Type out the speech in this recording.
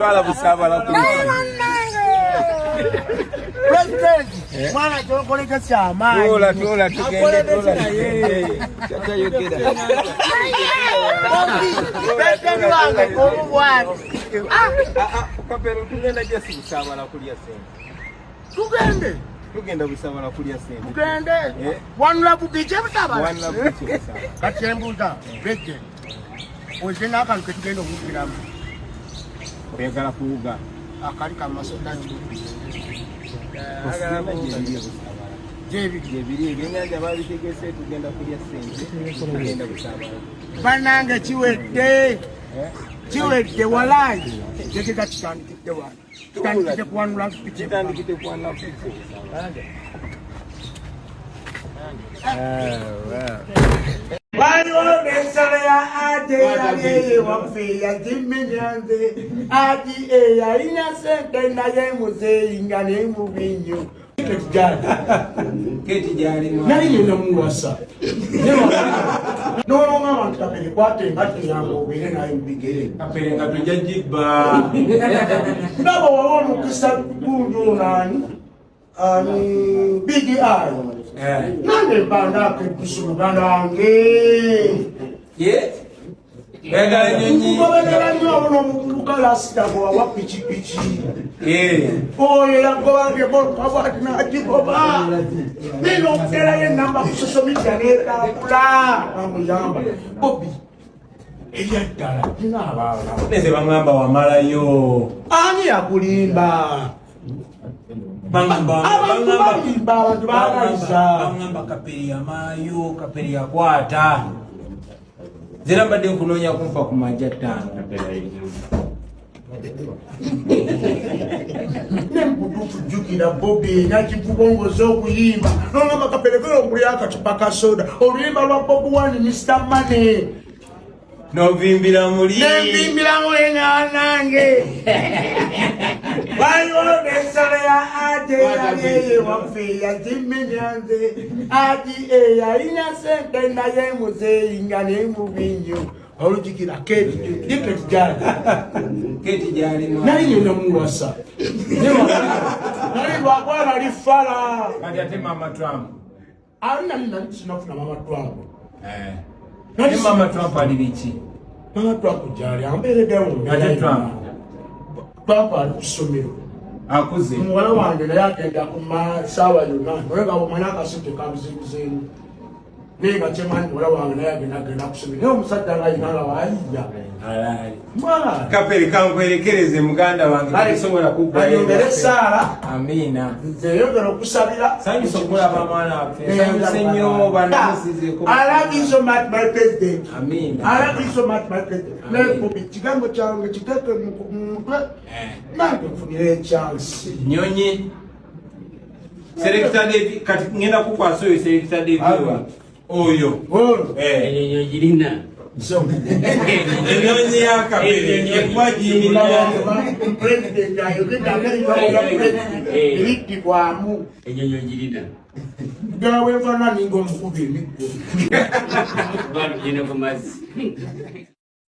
Wala busabala ku. President, mwana chokoleka chama. Tola tugende tola. Chacha yokeda. President wange ko bwana. Kapero tugenda jesi busabala kulya sente. Tugenda busabala kulya sente. Tugende. One love biche busabala. One love biche busabala. Katembuta, President. Ozena kan ketugenda okukiramu. Oyagala kuwuga. Akali kamasoda Jebiri ebyenyanja babitegese tugenda kulya sente. Tugenda busabala. Banange kiwedde walayi. Jekeka kitandikidde wano. Kitandikidde kuwanula biche. Kitandikidde kuwanula biche. Waliwo ensala ya ate yali wafeeya Jiminyanze ati eyalina sente naye muzeeyi nga nemubi nnyo. Keti gyali nali nyina muwasa nolonga abantu kapere kwate engati yange obeere naye mubigere kapere nga tujja jibba ndaba waliwo omukisa gunju nani Big Eye nange mbandaako ekusu muganda wange ngoberera nnyo obuno omukalasita gwawa pikipiki oyo yagobange bolukabwati nagigoba nina okuterayo enamba ku social media netambula amuyamba Bobi eryaddala nina abaala neze bamwamba wamalayo ani yakulimba abantu balimba abantu bagaliza bamwamba kaperi yamaayo kaperi yakwata zera mbadde nkunoonya kumpa ku majja 5 nembutukujjukira Bobi nakikubongoza okuyimba nolamba kaperekera okulya akacupa ka soda oluyimba lwa Bobi Wine Mr. Money novimbira muli nembimbira mulenganange waliwo ensala ya ate yali wafeeya Jiminyanze ati eyalina sente naye muzeeyi nga nemubi nnyo olujikira keti gyali nali nyina muwasa nali lwakwana lifala kati ate mama Trump nali sinafuna mama Trump mama Trump aliriki mama Trump gyali ambeereddewo ate Trump ali ku ssomero akuze muwala wange naye agenda ku masaawa yonna naye nga omwana akasente kabuzibuzeemu naye nga kyemani muwala wange naye agenda ku ssomero naye omusajja nga ayinanga waayija kaperi kankwerekereze muganda wange tasobola kuggayongere Saara amina nze yongera okusabira sanyusa okulaba mwana waffe sanyuse nnyo banamusizeeko I love you so much my president amina I love you so much my president naye Bobi kigambo kyange kiteeke mu mutwe nange nfunire echansi nyonyi Selector David kati ngenda kukwasa oyo Selector David oyo enyonyi girina enyonyi yakapere ekwajimirira president ayogedde amerika ebittibwamu enyonyi girina ddala wenfaanana ninga omukubi emiggo balugine ku mazzi